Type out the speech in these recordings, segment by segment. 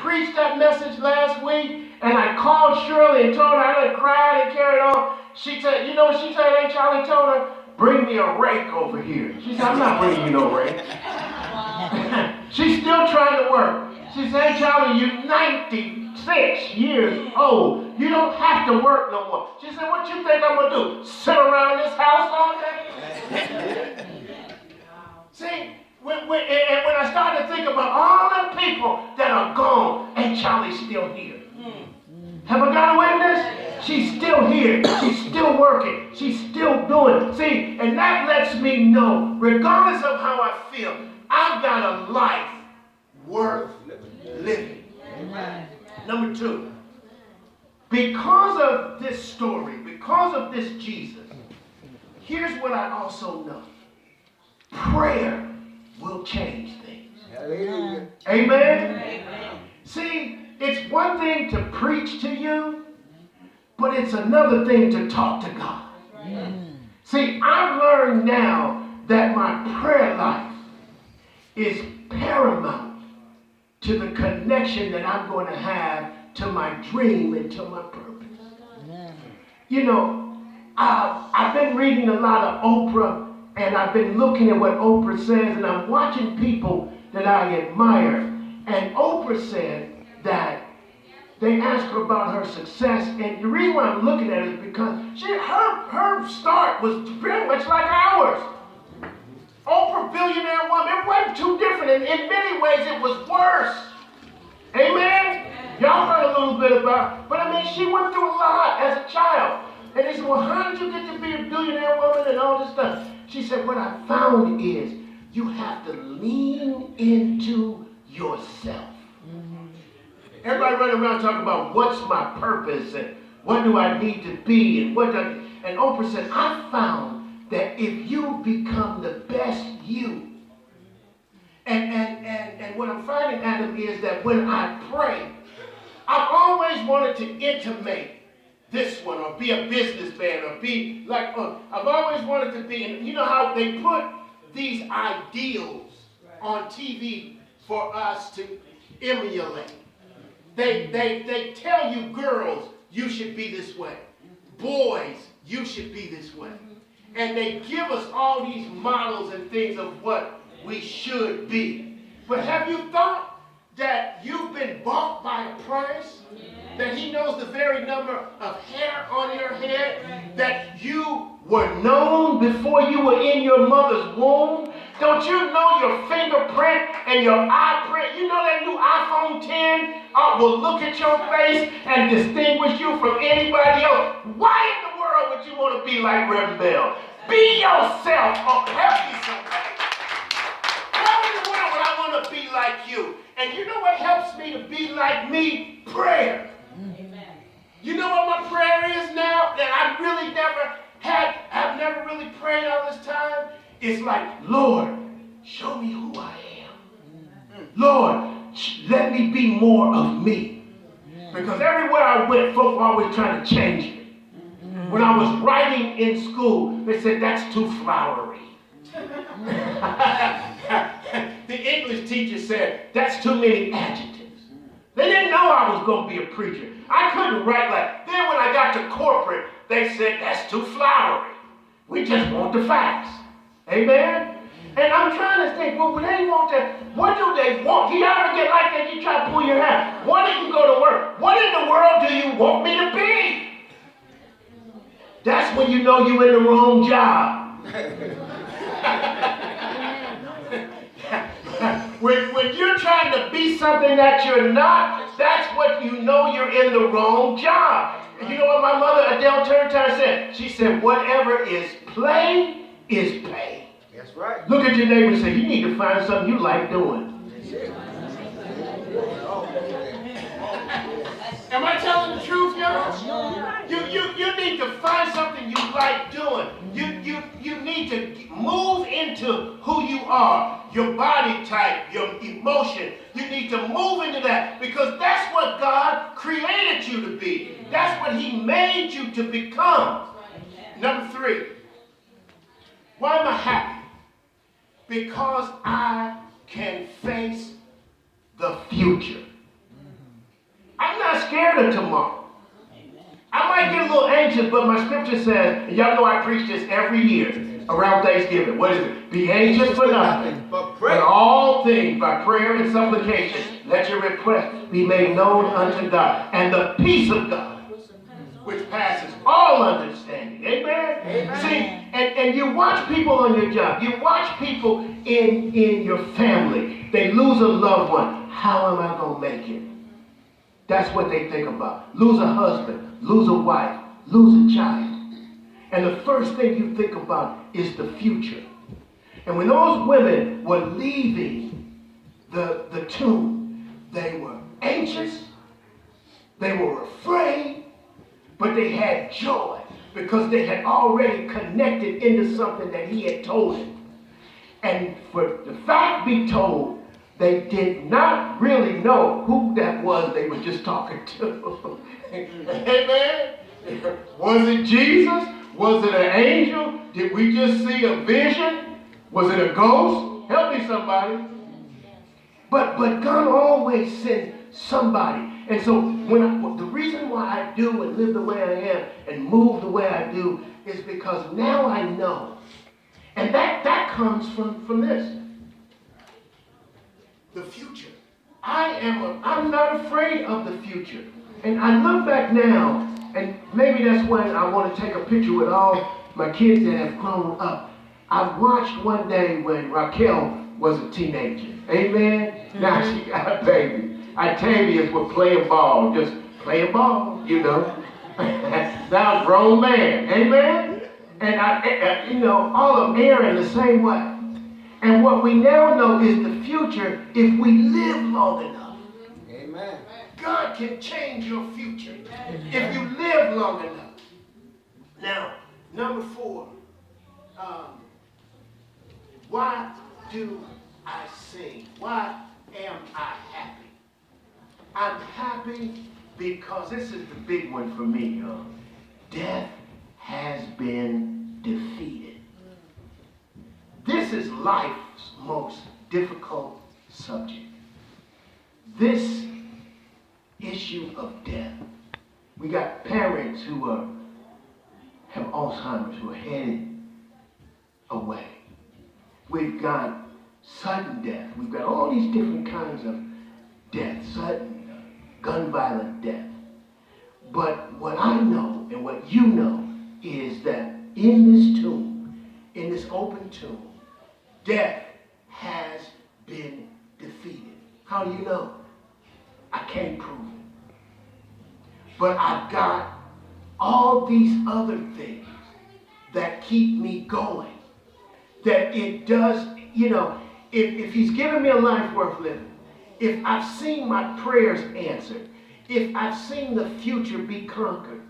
preached that message last week, and I called Shirley and told her I done cried and carried on. She said, you know what she said? Aunt Charlie told her, bring me a rake over here. She said, I'm not bringing you no rake. She's still trying to work. She said, Aunt Charlie, you're 96 years old. You don't have to work no more. She said, what you think I'm going to do? Sit around this house all day? See, when I started to think about all the people that are gone, and Charlie's still here. Have I got a witness? She's still here. She's still working. She's still doing. See, and that lets me know, regardless of how I feel, I've got a life worth living. Number 2, because of this story, because of this Jesus, here's what I also know. Prayer will change things. Amen? Amen. See, it's one thing to preach to you, but it's another thing to talk to God. See, I've learned now that my prayer life is paramount to the connection that I'm going to have to my dream and to my purpose. You know, I've been reading a lot of Oprah, and I've been looking at what Oprah says, and I'm watching people that I admire. And Oprah said that they asked her about her success, and the reason why I'm looking at it is because her start was very much like ours. Oprah, billionaire woman, it wasn't too different. In many ways, it was worse. Amen? Y'all heard a little bit about it. But I mean, she went through a lot as a child. And they said, well, how did you get to be a billionaire woman and all this stuff? She said, what I found is you have to lean into yourself. Everybody running around talking about what's my purpose and what do I need to be and and Oprah said, I found that if you become the best you, and what I'm finding, Adam, is that when I pray, I've always wanted to intimate this one or be a businessman or be like, I've always wanted to be, and you know how they put these ideals on TV for us to emulate. They tell you, girls, you should be this way. Boys, you should be this way. And they give us all these models and things of what we should be. But have you thought that you've been bought by a price? That he knows the very number of hair on your head? That you were known before you were in your mother's womb? Don't you know your fingerprint and your eye print? You know that new iPhone 10 will look at your face and distinguish you from anybody else? Why in the world would you want to be like Reverend Bell? Be yourself. Help me somebody. Why in the world would I want to be like you? And you know what helps me to be like me? Prayer. Amen. You know what my prayer is now that I really I've never really prayed all this time? It's like, Lord, show me who I am. Lord, let me be more of me. Because everywhere I went, folks were always trying to change me. When I was writing in school, they said, that's too flowery. The English teacher said, that's too many adjectives. They didn't know I was going to be a preacher. I couldn't write like, then when I got to corporate, they said, that's too flowery. We just want the facts. Amen? And I'm trying to think, well, when they want that, what do they want? Do you ever get like that? You try to pull your hair. Why did you go to work? What in the world do you want me to be? That's when you know you're in the wrong job. When you're trying to be something that you're not, that's what you know you're in the wrong job. And you know what my mother, Adele Turntine, said? She said, whatever is play is pay. That's right. Look at your neighbor and say, you need to find something you like doing. Am I telling the truth, y'all? You need to find something you like doing. You need to move into who you are, your body type, your emotion. You need to move into that because that's what God created you to be. That's what he made you to become. Number 3, why am I happy? Because I can face the future. scared of tomorrow. I might get a little anxious, but my scripture says, and y'all know I preach this every year around Thanksgiving. What is it? Be anxious for nothing, but all things by prayer and supplication, let your request be made known unto God. And the peace of God, which passes all understanding. Amen? Amen. See, and you watch people on your job. You watch people in your family. They lose a loved one. How am I going to make it? That's what they think about. Lose a husband, lose a wife, lose a child. And the first thing you think about is the future. And when those women were leaving the tomb, they were anxious, they were afraid, but they had joy because they had already connected into something that he had told them. And for the fact be told, they did not really know who that was they were just talking to. Amen? Was it Jesus? Was it an angel? Did we just see a vision? Was it a ghost? Help me, somebody. But God always sends somebody. And so the reason why I do and live the way I am and move the way I do is because now I know. And that comes from this. The future. I'm not afraid of the future. And I look back now, and maybe that's when I want to take a picture with all my kids that have grown up. I watched one day when Raquel was a teenager. Amen? Mm-hmm. Now she got a baby. Octavius was playing ball, just playing ball, you know. Now a grown man. Amen? And all of them Aaron the same way. And what we now know is the future if we live long enough. Amen. God can change your future if you live long enough. Now, number 4. Why do I sing? Why am I happy? I'm happy because this is the big one for me. Death has been defeated. This is life's most difficult subject. This issue of death. We got parents who have Alzheimer's, who are headed away. We've got sudden death. We've got all these different kinds of death, sudden, gun violent death. But what I know and what you know is that in this tomb, in this open tomb, death has been defeated. How do you know? I can't prove it. But I've got all these other things that keep me going. That it does, if he's given me a life worth living, if I've seen my prayers answered, if I've seen the future be conquered,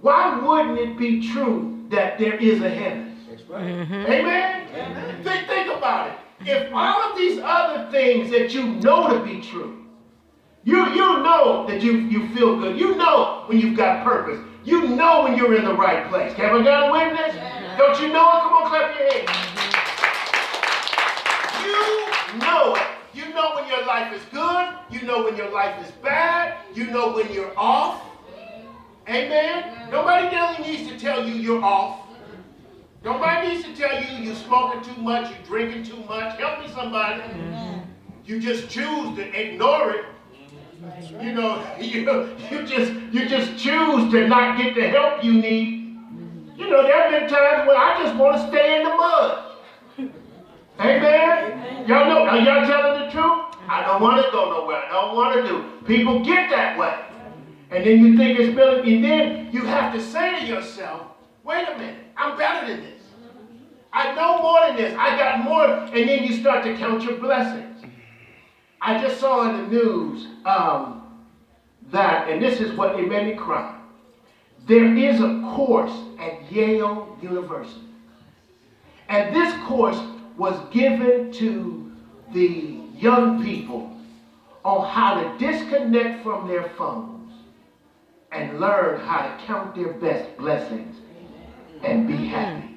why wouldn't it be true that there is a heaven? That's right. Mm-hmm. Amen? Amen. Think about it. If all of these other things that you know to be true, you know that you feel good. You know when you've got purpose. You know when you're in the right place. Have I got a witness? Yeah. Don't you know it? Come on, clap your hands. You know it. You know when your life is good. You know when your life is bad. You know when you're off. Amen? Nobody really needs to tell you you're off. Nobody needs to tell you you're smoking too much, you're drinking too much. Help me, somebody. You just choose to ignore it. You just choose to not get the help you need. There have been times when I just want to stay in the mud. Amen? Y'all know, are y'all telling the truth? I don't want to go nowhere. I don't want to do. People get that way. And then you think it's better, and then you have to say to yourself, wait a minute, I'm better than this. I know more than this. I got more. And then you start to count your blessings. I just saw in the news that, and this is what it made me cry. There is a course at Yale University. And this course was given to the young people on how to disconnect from their phones and learn how to count their best blessings and be happy.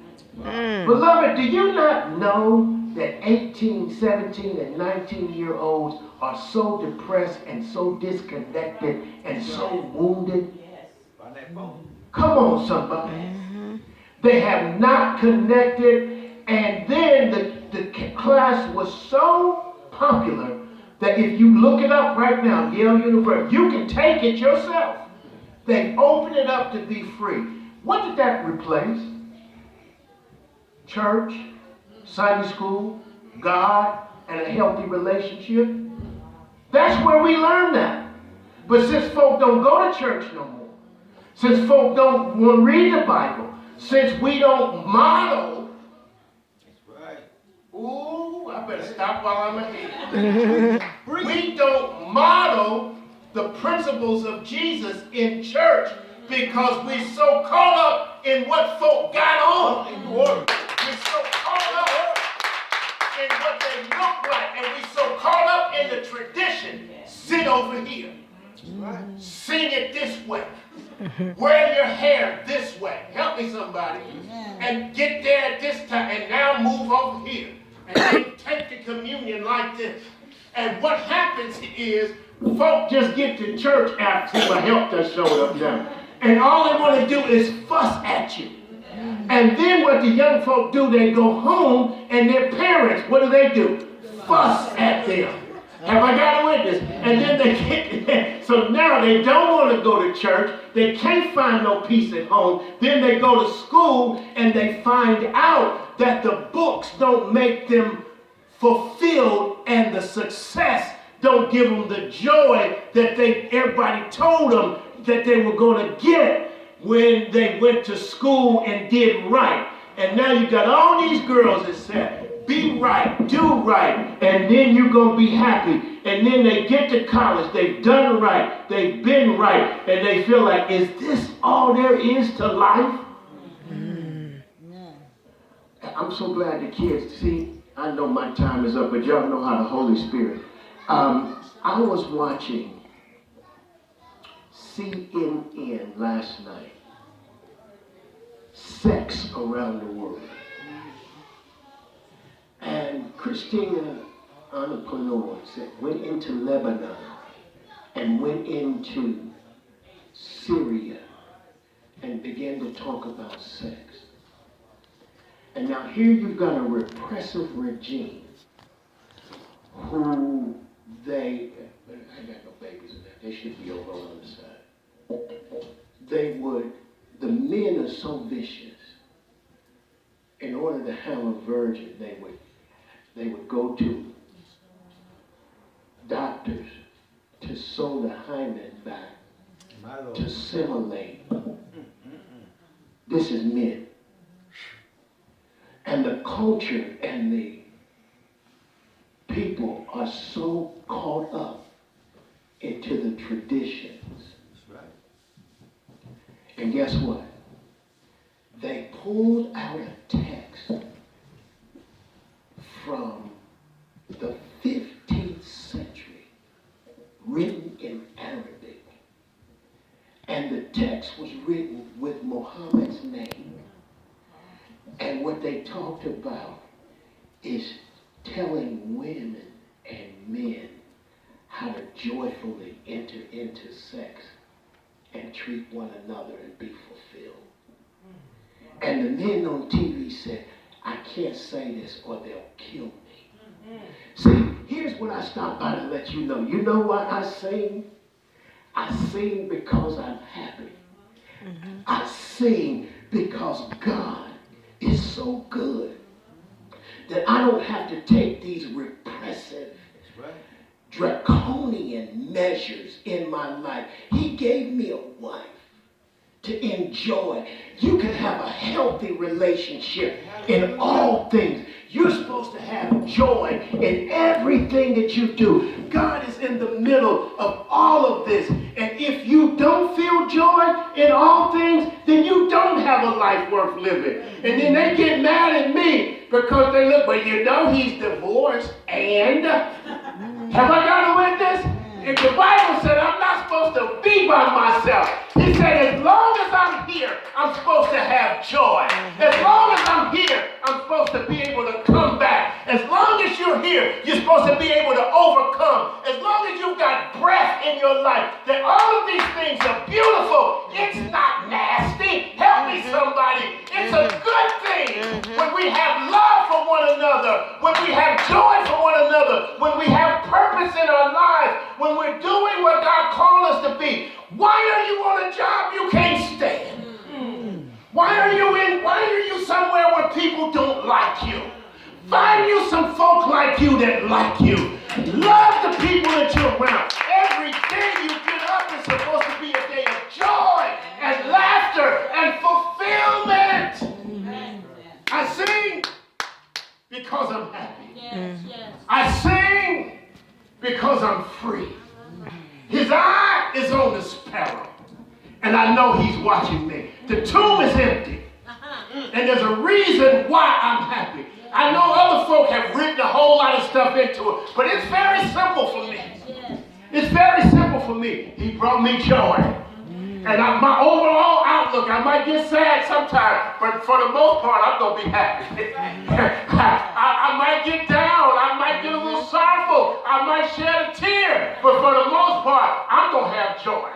Beloved, do you not know that 18, 17, and 19-year-olds are so depressed and so disconnected and so wounded? Come on, somebody. They have not connected, and then the class was so popular that if you look it up right now, Yale University, you can take it yourself. They opened it up to be free. What did that replace? Church, Sunday school, God, and a healthy relationship. That's where we learn that. But since folk don't go to church no more, since folk don't want to read the Bible, since we don't model, that's right. Ooh, I better stop while I'm ahead. We don't model the principles of Jesus in church because we're so caught up in what folk got on. We're so caught up in what they look like, and we're so caught up in the tradition. Sit over here. Sing it this way. Wear your hair this way. Help me, somebody. And get there at this time, and now move over here. And then take the communion like this. And what happens is, folk just get to church after my help that showed up now. And all they want to do is fuss at you. And then what the young folk do, they go home, and their parents, what do? Fuss at them. Have I got a witness? And then they get, so now they don't want to go to church. They can't find no peace at home. Then they go to school and they find out that the books don't make them fulfilled and the success don't give them the joy that everybody told them that they were going to get when they went to school and did right. And now you got all these girls that said, be right, do right, and then you're going to be happy. And then they get to college, they've done right, they've been right, and they feel like, is this all there is to life? I'm so glad the kids, see, I know my time is up, but y'all know how the Holy Spirit. I was watching CNN last night, Sex Around the World. And Christina, entrepreneur, went into Lebanon and went into Syria and began to talk about sex. And now here you've got a repressive regime who I got no babies in there. They should be over on the side. The men are so vicious. In order to have a virgin, they would go to doctors to sew the hymen back, to simulate. This is men. And the culture and the people are so caught up into the traditions. That's right. And guess what? They pulled out a text from the 15th century, written in Arabic. And the text was written with Muhammad's name. And what they talked about is telling women and men how to joyfully enter into sex and treat one another and be fulfilled. And the men on TV said, I can't say this or they'll kill me. See, here's what I stopped by to let you know. You know why I sing? I sing because I'm happy. I sing because God is so good that I don't have to take these repressive, draconian measures in my life. He gave me a wife to enjoy. You can have a healthy relationship in all things. You're supposed to have joy in everything that you do. God is in the middle of all of this. And if you don't feel joy in all things, then you don't have a life worth living. And then they get mad at me because they look, but you know he's divorced. And have I got a witness? And the Bible said I'm not supposed to be by myself. He said as long as I'm here, I'm supposed to have joy. As long as I'm here, I'm supposed to be able to come back As long as you're here, you're supposed to be able to overcome. As long as you've got breath in your life, that all of these things are beautiful. It's not nasty. Help me, somebody. It's a good thing when we have love for one another, when we have joy for one another, when we have purpose in our lives, when we're doing what God called us to be. Why are you on a job you can't stand? Why are you somewhere where people don't like you? Find you some folk like you that like you. Love the people that you're around. Every day you get up is supposed to be a day of joy and laughter and fulfillment. I sing because I'm happy. I sing because I'm free. His eye is on the sparrow, and I know he's watching me. The tomb is empty, and there's a reason why I'm happy. I know other folk have written a whole lot of stuff into it, but it's very simple for me. It's very simple for me. He brought me joy. And my overall outlook, I might get sad sometimes, but for the most part, I'm going to be happy. I might get down. I might get a little sorrowful. I might shed a tear. But for the most part, I'm going to have joy.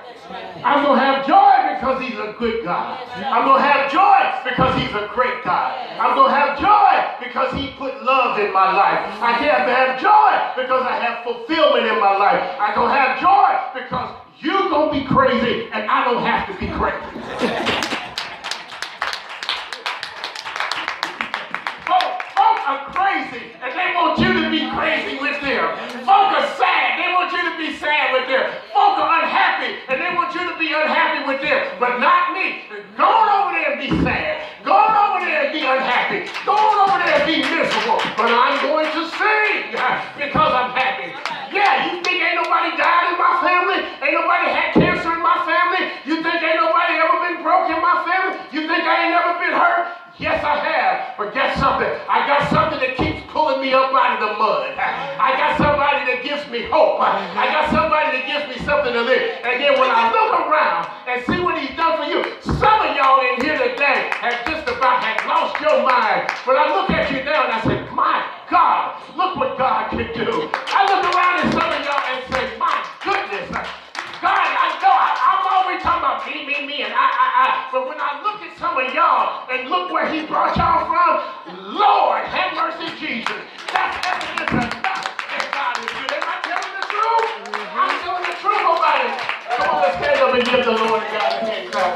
I'm going to have joy because he's a good God. I'm going to have joy because he's a great God. I'm going to have joy because he put love in my life. I can have joy because I have fulfillment in my life. I'm going to have joy because you're going to be crazy and I don't have to be crazy. Folk are crazy and they want you to be crazy with them. Folk are sad. They want you to be sad with them. Folk are unhappy and they want you to be unhappy with them. But not me. Go on over there and be sad. Go on over there and be unhappy. Go on over there and be miserable. But I'm going to sing because I'm happy. Yeah, you think ain't nobody died in my family? Ain't nobody had cancer in my family? You think ain't nobody ever been broke in my family? You think I ain't never been hurt? Yes, I have. But guess something? I got something that keeps pulling me up out of the mud. I got somebody that gives me hope. I got somebody that gives me something to live. And then when I look around and see what he's done for you, some of y'all in here today have just about lost your mind. But I look at you now and I say, my God, look what God can do. I look around at some of y'all and say, my goodness, God, I know I'm always talking about me, and I. But when I look at some of y'all and look where he brought y'all from, Lord, have mercy, Jesus. That's evidence enough that God is good. Am I telling the truth? I'm telling the truth about it. Come on, let's stand up and give the Lord God a hand clap.